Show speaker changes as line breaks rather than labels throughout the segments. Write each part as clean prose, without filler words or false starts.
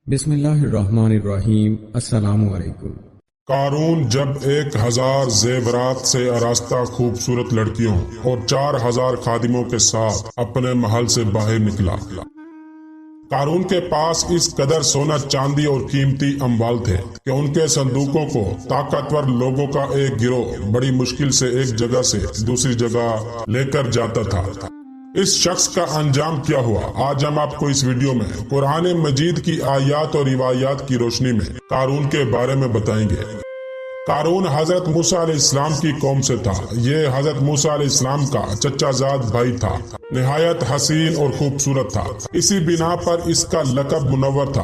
بسم اللہ الرحمن الرحیم۔ السلام علیکم۔
قارون جب 1000 زیورات سے آراستہ خوبصورت لڑکیوں اور 4000 خادموں کے ساتھ اپنے محل سے باہر نکلا۔ قارون کے پاس اس قدر سونا چاندی اور قیمتی اموال تھے کہ ان کے صندوقوں کو طاقتور لوگوں کا ایک گروہ بڑی مشکل سے ایک جگہ سے دوسری جگہ لے کر جاتا تھا۔ اس شخص کا انجام کیا ہوا، آج ہم آپ کو اس ویڈیو میں قرآن مجید کی آیات اور روایات کی روشنی میں قارون کے بارے میں بتائیں گے۔ قارون حضرت موسیٰ علیہ السلام کی قوم سے تھا۔ یہ حضرت موسیٰ علیہ السلام کا چچا زاد بھائی تھا۔ نہایت حسین اور خوبصورت تھا، اسی بنا پر اس کا لقب منور تھا۔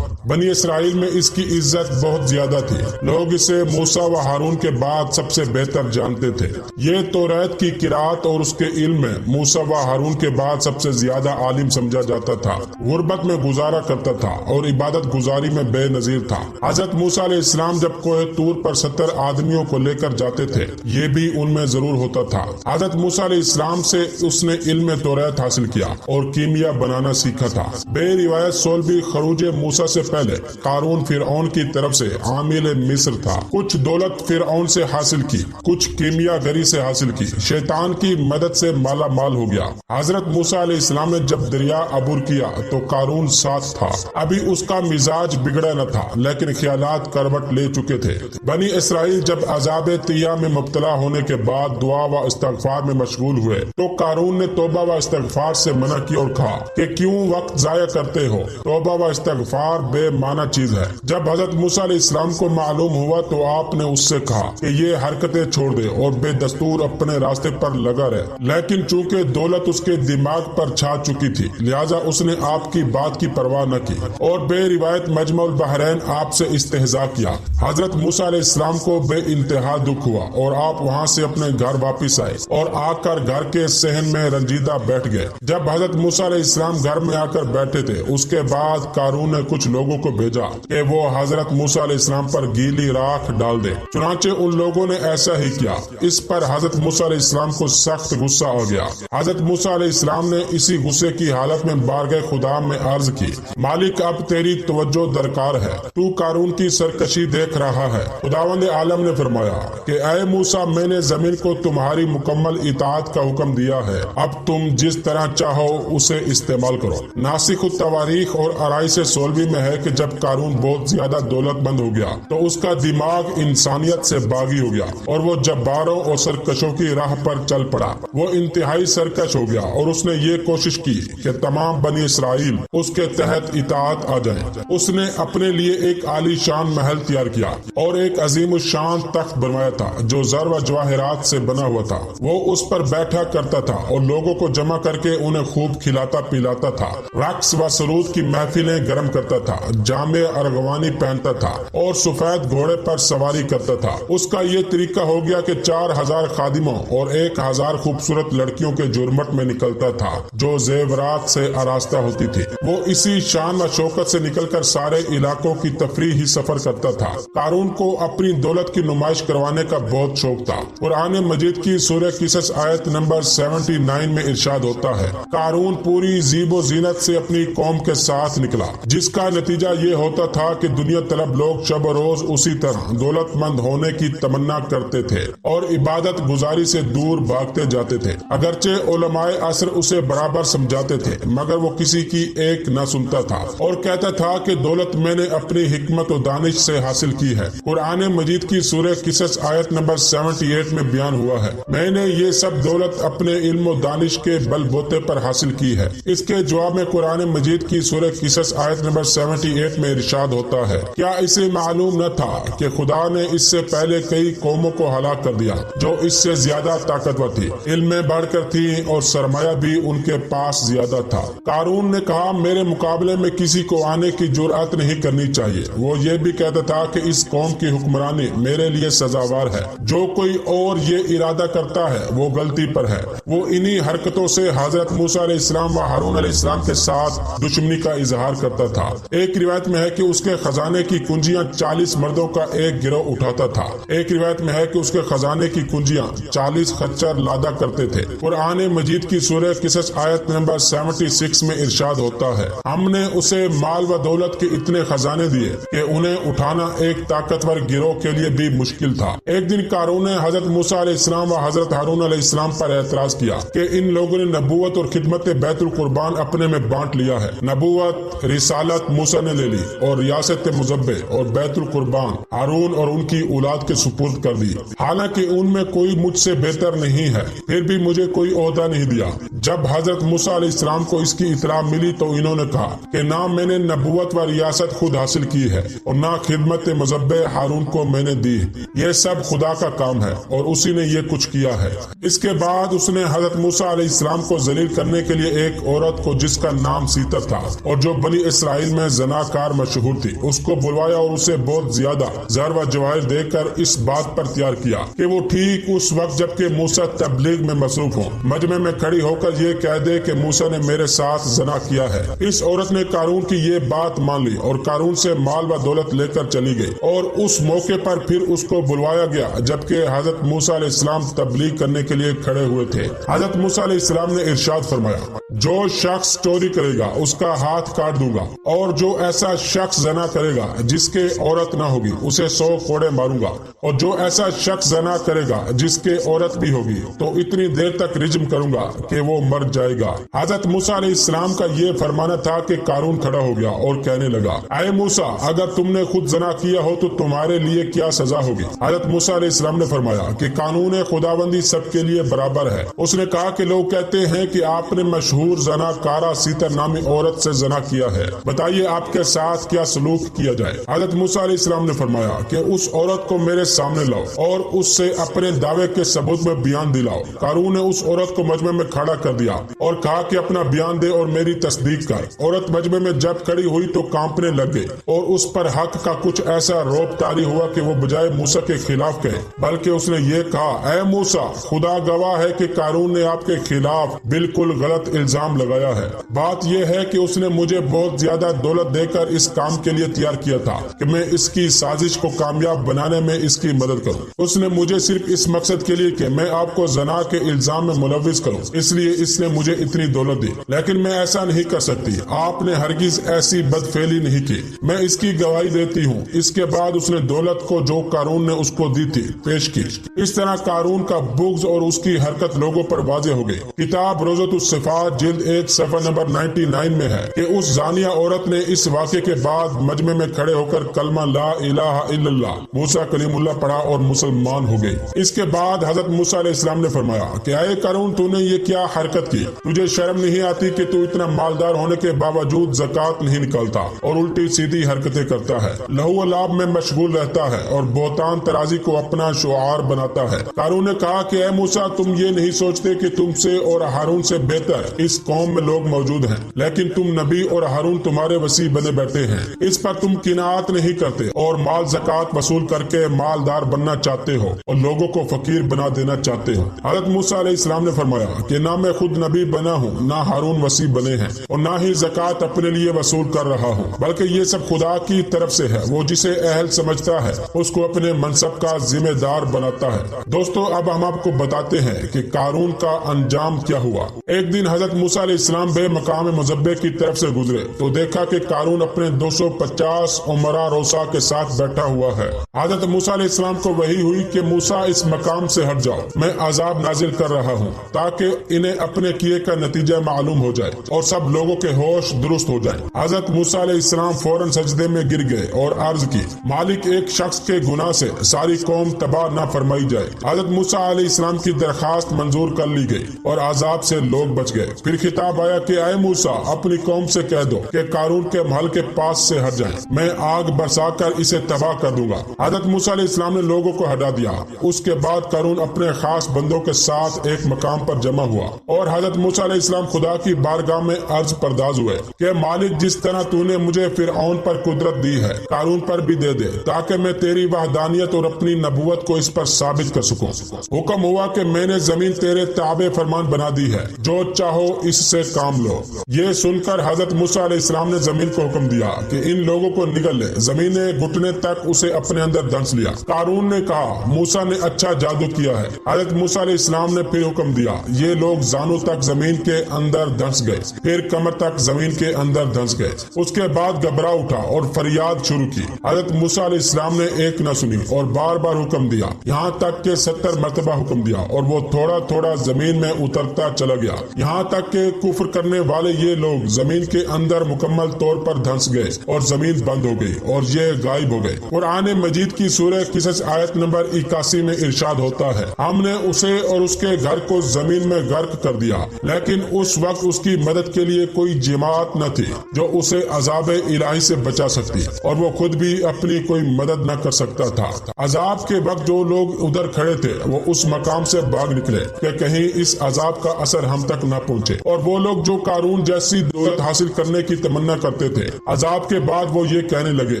بنی اسرائیل میں اس کی عزت بہت زیادہ تھی، لوگ اسے موسیٰ و ہارون کے بعد سب سے بہتر جانتے تھے۔ یہ توریت کی قرأت اور اس کے علم میں موسیٰ و ہارون کے بعد سب سے زیادہ عالم سمجھا جاتا تھا۔ غربت میں گزارا کرتا تھا اور عبادت گزاری میں بے نظیر تھا۔ حضرت موسیٰ علیہ السلام جب کوہ طور پر 70 آدمیوں کو لے کر جاتے تھے، یہ بھی ان میں ضرور ہوتا تھا۔ حضرت موسیٰ علیہ السلام سے اس نے علم توریت حاصل کیا اور کیمیا بنانا سیکھا تھا۔ بے روایت سولہویں خروج موسیٰ سے پہلے قارون فرعون کی طرف سے عامل مصر تھا۔ کچھ دولت فرعون سے حاصل کی، کچھ کیمیا گری سے حاصل کی، شیطان کی مدد سے مالا مال ہو گیا۔ حضرت موسیٰ علیہ السلام نے جب دریا عبور کیا تو قارون ساتھ تھا۔ ابھی اس کا مزاج بگڑا نہ تھا، لیکن خیالات کروٹ لے چکے تھے۔ بنی اسرائیل جب عذاب طیہ میں مبتلا ہونے کے بعد دعا و استغفار میں مشغول ہوئے تو قارون نے توبہ و استغفار سے منع کی اور کہا کہ کیوں وقت ضائع کرتے ہو، توبہ و استغفار بے معنی چیز ہے۔ جب حضرت موسیٰ علیہ السلام کو معلوم ہوا تو آپ نے اس سے کہا کہ یہ حرکتیں چھوڑ دے اور بے دستور اپنے راستے پر لگا رہے، لیکن چونکہ دولت اس کے دماغ پر چھا چکی تھی لہٰذا اس نے آپ کی بات کی پرواہ نہ کی اور بے روایت مجمع البحرین آپ سے استہزاء کیا۔ حضرت موسیٰ علیہ السلام کو بے انتہا دکھ ہوا اور آپ وہاں سے اپنے گھر واپس آئے اور آ کر گھر کے صحن میں رنجیدہ بیٹھ گئے۔ جب حضرت موسیٰ علیہ السلام گھر میں آ کر بیٹھے تھے اس کے بعد قارون نے کچھ لوگوں کو بھیجا کہ وہ حضرت موسیٰ علیہ السلام پر گیلی راکھ ڈال دے۔ چنانچہ ان لوگوں نے ایسا ہی کیا۔ اس پر حضرت موسیٰ علیہ السلام کو سخت غصہ آ گیا۔ حضرت موسیٰ علیہ السلام نے اسی غصے کی حالت میں بارگاہ خدا میں عرض کی، مالک اب تیری توجہ درکار ہے، تو قارون کی سرکشی دیکھ رہا ہے۔ خداوند عالم نے فرمایا کہ اے موسیٰ، میں نے زمین کو تمہاری مکمل اطاعت کا حکم دیا ہے، اب تم جس طرح چاہو اسے استعمال کرو۔ ناسخ التواریخ اور 216 میں ہے کہ جب قارون بہت زیادہ دولت مند ہو گیا تو اس کا دماغ انسانیت سے باغی ہو گیا اور وہ جباروں اور سرکشوں کی راہ پر چل پڑا۔ وہ انتہائی سرکش ہو گیا اور اس نے یہ کوشش کی کہ تمام بنی اسرائیل اس کے تحت اطاعت آ جائیں۔ اس نے اپنے لیے ایک عالی شان محل تیار کیا اور ایک عظیم الشان تخت بنوایا تھا جو زر و جواہرات سے بنا ہوا تھا۔ وہ اس پر بیٹھا کرتا تھا اور لوگوں کو جمع کر کے انہیں خوب کھلاتا پلاتا تھا، رقص و سرود کی محفلیں گرم کرتا تھا، جامع ارغوانی پہنتا تھا اور سفید گھوڑے پر سواری کرتا تھا۔ اس کا یہ طریقہ ہو گیا کہ 4000 خادموں اور 1000 خوبصورت لڑکیوں کے جرمٹ میں نکلتا تھا جو زیورات سے آراستہ ہوتی تھی۔ وہ اسی شان و شوکت سے نکل کر سارے علاقوں کی تفریحی سفر کرتا تھا۔ قارون کو اپنی دولت کی نمائش کروانے کا بہت شوق تھا۔ قرآن مجید کی سورہ قصص آیت نمبر 79 میں ارشاد ہوتا ہے، قارون پوری زیب و زینت سے اپنی قوم کے ساتھ نکلا، جس کا نتیجہ یہ ہوتا تھا کہ دنیا طلب لوگ شب و روز اسی طرح دولت مند ہونے کی تمنا کرتے تھے اور عبادت گزاری سے دور بھاگتے جاتے تھے۔ اگرچہ علماء عصر اسے برابر سمجھاتے تھے مگر وہ کسی کی ایک نہ سنتا تھا اور کہتا تھا کہ دولت میں نے اپنی حکمت و دانش سے حاصل کی ہے۔ قرآن مجید کی سورہ قصص آیت نمبر 78 میں بیان ہوا ہے، میں نے یہ سب دولت اپنے علم و دانش کے بل بوتے پر حاصل کی ہے۔ اس کے جواب میں قرآن مجید کی سورہ قصص آیت نمبر 78 میں ارشاد ہوتا ہے، کیا اسے معلوم نہ تھا کہ خدا نے اس سے پہلے کئی قوموں کو ہلاک کر دیا جو اس سے زیادہ طاقتور تھی، علم میں بڑھ کر تھی اور سرمایہ بھی ان کے پاس زیادہ تھا۔ قارون نے کہا، میرے مقابلے میں کسی کو آنے کی جرأت نہیں کرنی چاہیے۔ وہ یہ بھی کہتا تھا کہ اس قوم کی حکمرانی میرے لیے سزاوار ہے، جو کوئی اور یہ ارادہ کرتا ہے وہ غلطی پر ہے۔ وہ انہی حرکتوں سے حضرت موسیٰ علیہ السلام و ہارون علیہ السلام کے ساتھ دشمنی کا اظہار کرتا تھا۔ ایک ایک روایت میں ہے کہ اس کے خزانے کی کنجیاں 40 مردوں کا ایک گروہ اٹھاتا تھا۔ ایک روایت میں ہے کہ اس کے خزانے کی کنجیاں 40 خچر لادا کرتے تھے۔ قرآن مجید کی سورہ قصص آیت نمبر 76 میں ارشاد ہوتا ہے، ہم نے اسے مال و دولت کے اتنے خزانے دیے کہ انہیں اٹھانا ایک طاقتور گروہ کے لیے بھی مشکل تھا۔ ایک دن قارون نے حضرت موسیٰ علیہ السلام و حضرت ہارون علیہ السلام پر اعتراض کیا کہ ان لوگوں نے نبوت اور خدمت بیت القربان اپنے میں بانٹ لیا ہے۔ نبوت رسالت موسیٰ نے لے لی اور ریاست مذبح اور بیت القربان ہارون اور ان کی اولاد کے سپرد کر دی، حالانکہ ان میں کوئی مجھ سے بہتر نہیں ہے، پھر بھی مجھے کوئی عہدہ نہیں دیا۔ جب حضرت موسیٰ علیہ السلام کو اس کی اطلاع ملی تو انہوں نے کہا کہ نہ میں نے نبوت و ریاست خود حاصل کی ہے اور نہ خدمت مذبح ہارون کو میں نے دی، یہ سب خدا کا کام ہے اور اسی نے یہ کچھ کیا ہے۔ اس کے بعد اس نے حضرت موسیٰ علیہ السلام کو ذلیل کرنے کے لیے ایک عورت کو جس کا نام سیتر تھا اور جو بنی اسرائیل میں زناکار مشہور تھی، اس کو بلوایا اور اسے بہت زیادہ زر و جواہر دے کر اس بات پر تیار کیا کہ وہ ٹھیک اس وقت جبکہ موسیٰ تبلیغ میں مصروف ہوں، مجمع میں کھڑی ہو کر یہ کہہ دے کہ موسیٰ نے میرے ساتھ زنا کیا ہے۔ اس عورت نے قارون کی یہ بات مان لی اور قارون سے مال و دولت لے کر چلی گئی، اور اس موقع پر پھر اس کو بلوایا گیا جبکہ حضرت موسیٰ علیہ السلام تبلیغ کرنے کے لیے کھڑے ہوئے تھے۔ حضرت موسیٰ علیہ السلام نے ارشاد فرمایا، جو شخص چوری کرے گا اس کا ہاتھ کاٹ دوں گا، اور جو ایسا شخص زنا کرے گا جس کے عورت نہ ہوگی اسے 100 کوڑے ماروں گا، اور جو ایسا شخص زنا کرے گا جس کے عورت بھی ہوگی تو اتنی دیر تک رجم کروں گا کہ وہ مر جائے گا۔ حضرت موسیٰ علیہ السلام کا یہ فرمانا تھا کہ قارون کھڑا ہو گیا اور کہنے لگا، اے موسیٰ، اگر تم نے خود زنا کیا ہو تو تمہارے لیے کیا سزا ہوگی؟ حضرت موسیٰ علیہ السلام نے فرمایا کہ قانون خداوندی سب کے لیے برابر ہے۔ اس نے کہا کہ لوگ کہتے ہیں کہ آپ نے مشہور زنا کارہ سیتر نامی عورت سے زنا کیا ہے، بتائیے آپ کے ساتھ کیا سلوک کیا جائے؟ حضرت موسیٰ علیہ السلام نے فرمایا کہ اس عورت کو میرے سامنے لاؤ اور اس سے اپنے دعوے کے ثبوت میں بیان دلاؤ۔ قارون نے اس عورت کو مجمع میں کھڑا کر دیا اور کہا کہ اپنا بیان دے اور میری تصدیق کر۔ عورت مجمع میں جب کھڑی ہوئی تو کانپنے لگ گئی اور اس پر حق کا کچھ ایسا روب طاری ہوا کہ وہ بجائے موسیٰ کے خلاف کہے بلکہ اس نے یہ کہا، اے موسیٰ، خدا گواہ ہے کہ قارون نے آپ کے خلاف بالکل غلط الزام لگایا ہے۔ بات یہ ہے کہ اس نے مجھے بہت زیادہ دولت دے کر اس کام کے لیے تیار کیا تھا کہ میں اس کی سازش کو کامیاب بنانے میں اس کی مدد کروں۔ اس نے مجھے صرف اس مقصد کے لیے کہ میں آپ کو زنا کے الزام میں ملوث کروں، اس لیے اس نے مجھے اتنی دولت دی، لیکن میں ایسا نہیں کر سکتی۔ آپ نے ہرگز ایسی بدفعلی نہیں کی، میں اس کی گواہی دیتی ہوں۔ اس کے بعد اس نے دولت کو جو قارون نے اس کو دی تھی پیش کی۔ اس طرح قارون کا بغض اور اس کی حرکت لوگوں پر واضح ہو گئی۔ کتاب روضۃ الصفات جلد 1 صفحہ نمبر 99 میں ہے کہ اس زانیہ عورت نے اس واقعے کے بعد مجمع میں کھڑے ہو کر کلمہ لا الہ الا اللہ موسیٰ کلیم اللہ پڑھا اور مسلمان ہو گئی۔ اس کے بعد حضرت موسیٰ علیہ السلام نے فرمایا کہ اے قارون، تو نے یہ کیا حرکت کی؟ تجھے شرم نہیں آتی کہ تو اتنا مالدار ہونے کے باوجود زکوٰۃ نہیں نکالتا اور الٹی سیدھی حرکتیں کرتا ہے، لہو و لعب میں مشغول رہتا ہے اور بہتان ترازی کو اپنا شعار بناتا ہے۔ قارون نے کہا کہ اے موسیٰ، تم یہ نہیں سوچتے کہ تم سے اور ہارون سے بہتر اس قوم میں لوگ موجود ہیں، لیکن تم نبی اور ہارون تمہارے وسیع بنے بیٹھے ہیں، اس پر تم قناعت نہیں کرتے اور مال زکوٰۃ وصول کر کے مالدار بننا چاہتے ہو اور لوگوں کو فقیر بنا دینا چاہتے ہو۔ حضرت موسیٰ علیہ السلام نے فرمایا کہ نہ میں خود نبی بنا ہوں، نہ ہارون وسیع بنے ہیں، اور نہ ہی زکوٰۃ اپنے لیے وصول کر رہا ہوں، بلکہ یہ سب خدا کی طرف سے ہے۔ وہ جسے اہل سمجھتا ہے اس کو اپنے منصب کا ذمہ دار بناتا ہے۔ دوستو، اب ہم آپ کو بتاتے ہیں کہ قارون کا انجام کیا ہوا۔ ایک دن حضرت موسیٰ علیہ السلام بے مقام مذبح کی طرف سے گزرے تو دیکھا کہ قارون اپنے 250 امراء روسا کے ساتھ بیٹھا ہوا ہے۔ حضرت موسیٰ علیہ السلام کو وحی ہوئی کہ موسیٰ، اس مقام سے ہٹ جاؤ، میں عذاب نازل کر رہا ہوں تاکہ انہیں اپنے کیے کا نتیجہ معلوم ہو جائے اور سب لوگوں کے ہوش درست ہو جائیں۔ حضرت موسیٰ علیہ السلام فوراً سجدے میں گر گئے اور عرض کی، مالک، ایک شخص کے گناہ سے ساری قوم تباہ نہ فرمائی جائے۔ حضرت موسیٰ علیہ السلام کی درخواست منظور کر لی گئی اور عذاب سے لوگ بچ گئے۔ پھر خطاب آیا کہ اے موسیٰ، اپنی قوم سے کہہ دو کہ قارون کے محل کے پاس سے ہٹ جائیں، میں آگ برسا کر اسے تباہ کر دوں گا۔ حضرت موسیٰ علیہ السلام نے لوگوں کو ہٹا دیا۔ اس کے بعد قارون اپنے خاص بندوں کے ساتھ ایک مقام پر جمع ہوا اور حضرت موسیٰ علیہ السلام خدا کی بارگاہ میں عرض پرداز ہوئے کہ مالک، جس طرح تو نے مجھے فرعون پر قدرت دی ہے، قارون پر بھی دے دے تاکہ میں تیری وحدانیت اور اپنی نبوت کو اس پر ثابت کر سکوں۔ حکم ہوا کہ میں نے زمین تیرے تابع فرمان بنا دی ہے، جو چاہو اس سے کام لو۔ یہ سن کر حضرت موسیٰ علیہ السلام نے زمین کو حکم دیا کہ ان لوگوں کو نگل لے۔ زمین نے گھٹنے تک اسے اپنے اندر دھنس لیا۔ قارون نے کہا موسیٰ نے اچھا جادو کیا ہے۔ حضرت موسیٰ علیہ السلام نے پھر حکم دیا، یہ لوگ زانوں تک زمین کے اندر دھنس گئے، پھر کمر تک زمین کے اندر دھنس گئے۔ اس کے بعد گھبرا اٹھا اور فریاد شروع کی۔ حضرت موسیٰ علیہ السلام نے ایک نہ سنی اور بار بار حکم دیا، یہاں تک کہ 70 مرتبہ حکم دیا، اور وہ تھوڑا تھوڑا زمین میں اترتا چلا گیا، یہاں تک کہ کفر کرنے والے یہ لوگ زمین کے اندر مکمل طور پر دھنس گئے اور زمین بند ہو گئی اور یہ غائب ہو گئے۔ قرآن مجید کی سورہ قصص آیت نمبر 81 میں ارشاد ہوتا ہے، ہم نے اسے اور اس کے گھر کو زمین میں غرق کر دیا، لیکن اس وقت اس کی مدد کے لیے کوئی جماعت نہ تھی جو اسے عذاب الہی سے بچا سکتی، اور وہ خود بھی اپنی کوئی مدد نہ کر سکتا تھا۔ عذاب کے وقت جو لوگ ادھر کھڑے تھے وہ اس مقام سے بھاگ نکلے کہ کہیں اس عذاب کا اثر ہم تک نہ پہنچے، اور وہ لوگ جو قارون جیسی دولت حاصل کرنے کی تمنا کرتے تھے، عذاب کے بعد وہ یہ کہنے لگے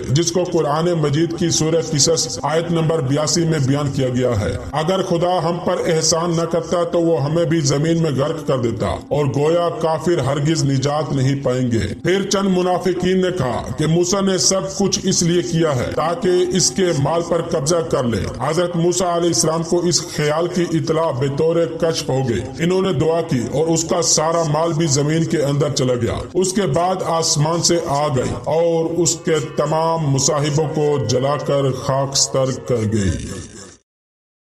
جس کو قرآن مجید کی سورہ قصص آیت نمبر 82 میں بیان کیا گیا ہے، اگر خدا ہم پر احسان نہ کرتا تو وہ ہمیں بھی زمین میں غرق کر دیتا، اور گویا کافر ہرگز نجات نہیں پائیں گے۔ پھر چند منافقین نے کہا کہ موسیٰ نے سب کچھ اس لیے کیا ہے تاکہ اس کے مال پر قبضہ کر لے۔ حضرت موسیٰ علیہ السلام کو اس خیال کی اطلاع بطور کشف ہو گئی۔ انہوں نے دعا کی اور اس کا سارا مال بھی زمین کے اندر چلا گیا۔ اس کے بعد آسمان سے آگ آئی اور اس کے تمام مصاحبوں کو جلا کر خاکستر کر گئی۔